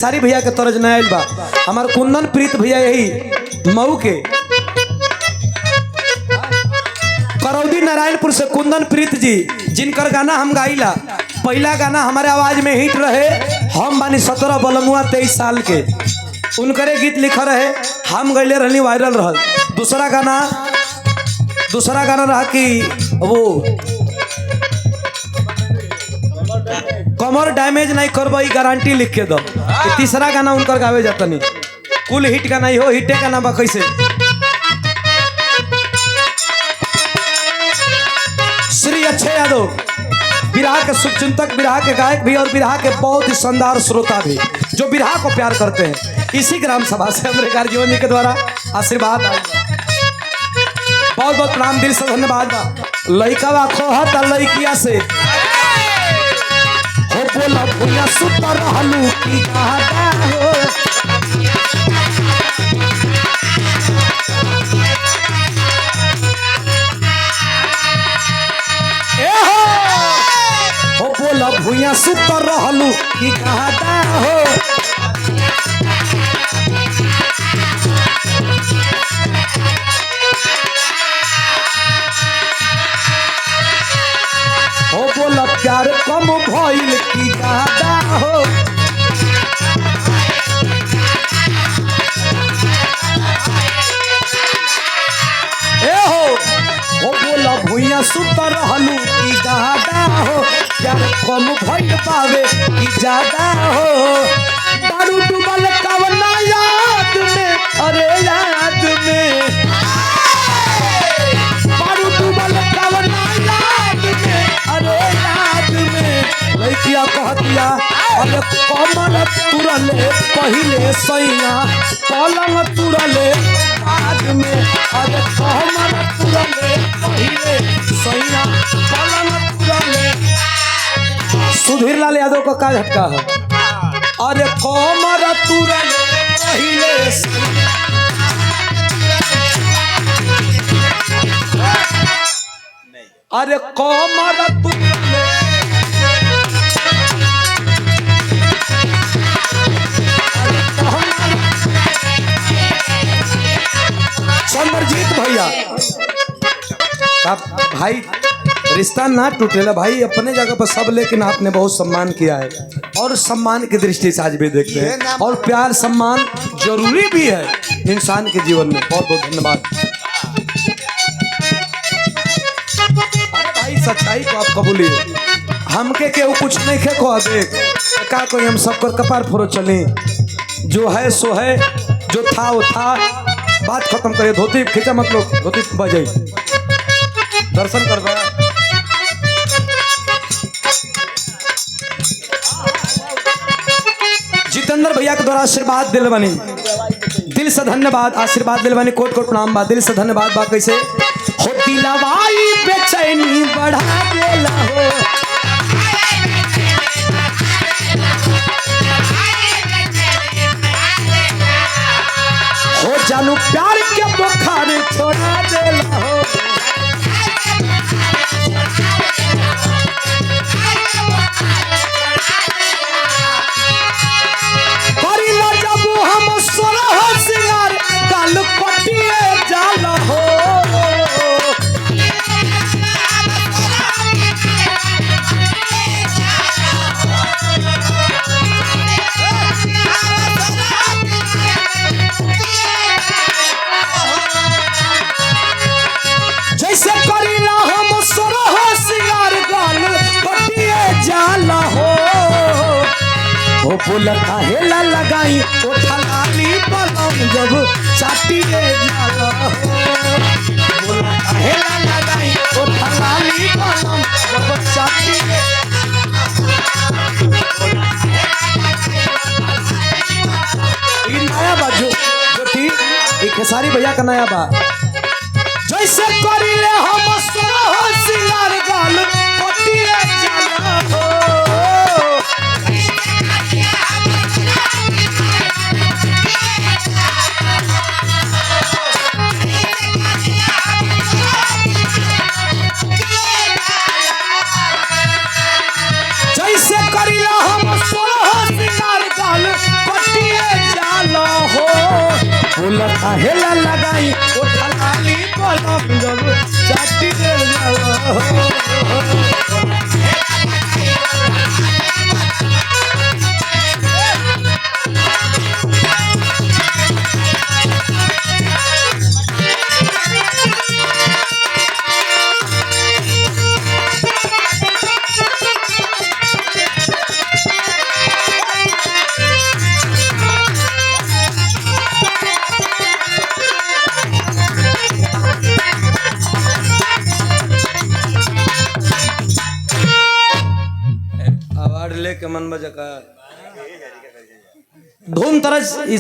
सारी भैया के तरज नया बा हमार कुंदन प्रीत भैया यही मऊ के करौदी नारायणपुर से कुंदन प्रीत जी जिनकर गाना हम गाइला पहला गाना हमारे आवाज में हिट रहे हम बानी 17 बलमुआ 23 साल के उनकरे गीत लिखा रहे हम गईले रहनी वायरल रहल। दूसरा गाना रहा कि वो कमर डैमेज नहीं करबई गारंटी लिख के दो। तीसरा गाना उनकर गावे जाता नहीं कुल हिट गाना ही हो हिटे गाना बा कैसे श्री अच्छे यादव बिरहा के शुभचिंतक बिरहा के गायक भी और बिरहा के बहुत ही शानदार श्रोता भी जो बिरहा को प्यार करते हैं इसी ग्राम सभा से हमारे कार्यजीवन जी के द्वारा आशीर्वाद बहुत बहुत प्रणाम दिल से धन्यवाद। लड़का बा खोहत लड़किया से हो बोला भैया सुतर रहलू की कहता हो हो बोला भैया सुतर रहलू की कहता हो हो बोला प्यार कम भइल की ज्यादा हो ए हो बोला भुइया सुतर रहलू की ज्यादा हो प्यार कम भइल पावे की ज्यादा हो दारू डूबल कवना याद में अरे याद में दारू डूबल कवना याद में अरे याद में लड़किया कहतिया अरे कमर तुरले पहिले सैया पलंग तुरले बाद में अरे कमर तुरले पहिले सैया पलंग तुरले। सुधीर लाल यादव का क्या झटका है अरे कमर तुरले पहिले अरे कमर तुरले समरजीत भैया भाई रिश्ता ना टूटेला भाई अपने जगह पर सब लेकिन आपने बहुत सम्मान किया है और सम्मान की दृष्टि से आज भी देखते हैं और प्यार सम्मान जरूरी भी है इंसान के जीवन में। बहुत बहुत धन्यवाद। भाई सच्चाई को आप कबूलिए हमके केहू कुछ नहीं खे को देख का कोई हम सबकर कपार फोड़ो चले जो है सो है जो था वो था बात खत्म करिए। धोती खींचा मत लो धोती बजाई दर्शन कर दो। जितेंद्र भैया के द्वारा आशीर्वाद दिल बनी दिल से धन्यवाद आशीर्वाद दिल बनी कोट कोट प्रणाम बा दिल से धन्यवाद बा कैसे हो दिलवाई बेचैनी बढ़ा देला हो जानू प्यार के बुखार छोड़ा देला हो करीला जब हम सोलह सिंगार गाल पटिए जाला हो जैसे करीला हम सोलह सिंगार गाल पटिए जाला हो बोला काहेला लगाई ओ ठलाली पलम जब चाटिए जाला हो बोला काहेला लगाई ओ ठलाली पलम जब चाटिए ये नया बाजू जोटी एक सारी भैया का नया बा जैसे करीले हम सोह सिंगार गाल पटिए जाला हो जैसे करीला हम सोलह सिंगार गाल बोला काहेला लगाई ओठा लाली बलम जब चाटी दे जाओ अवार्ड लेके मन बजा का धूम तरह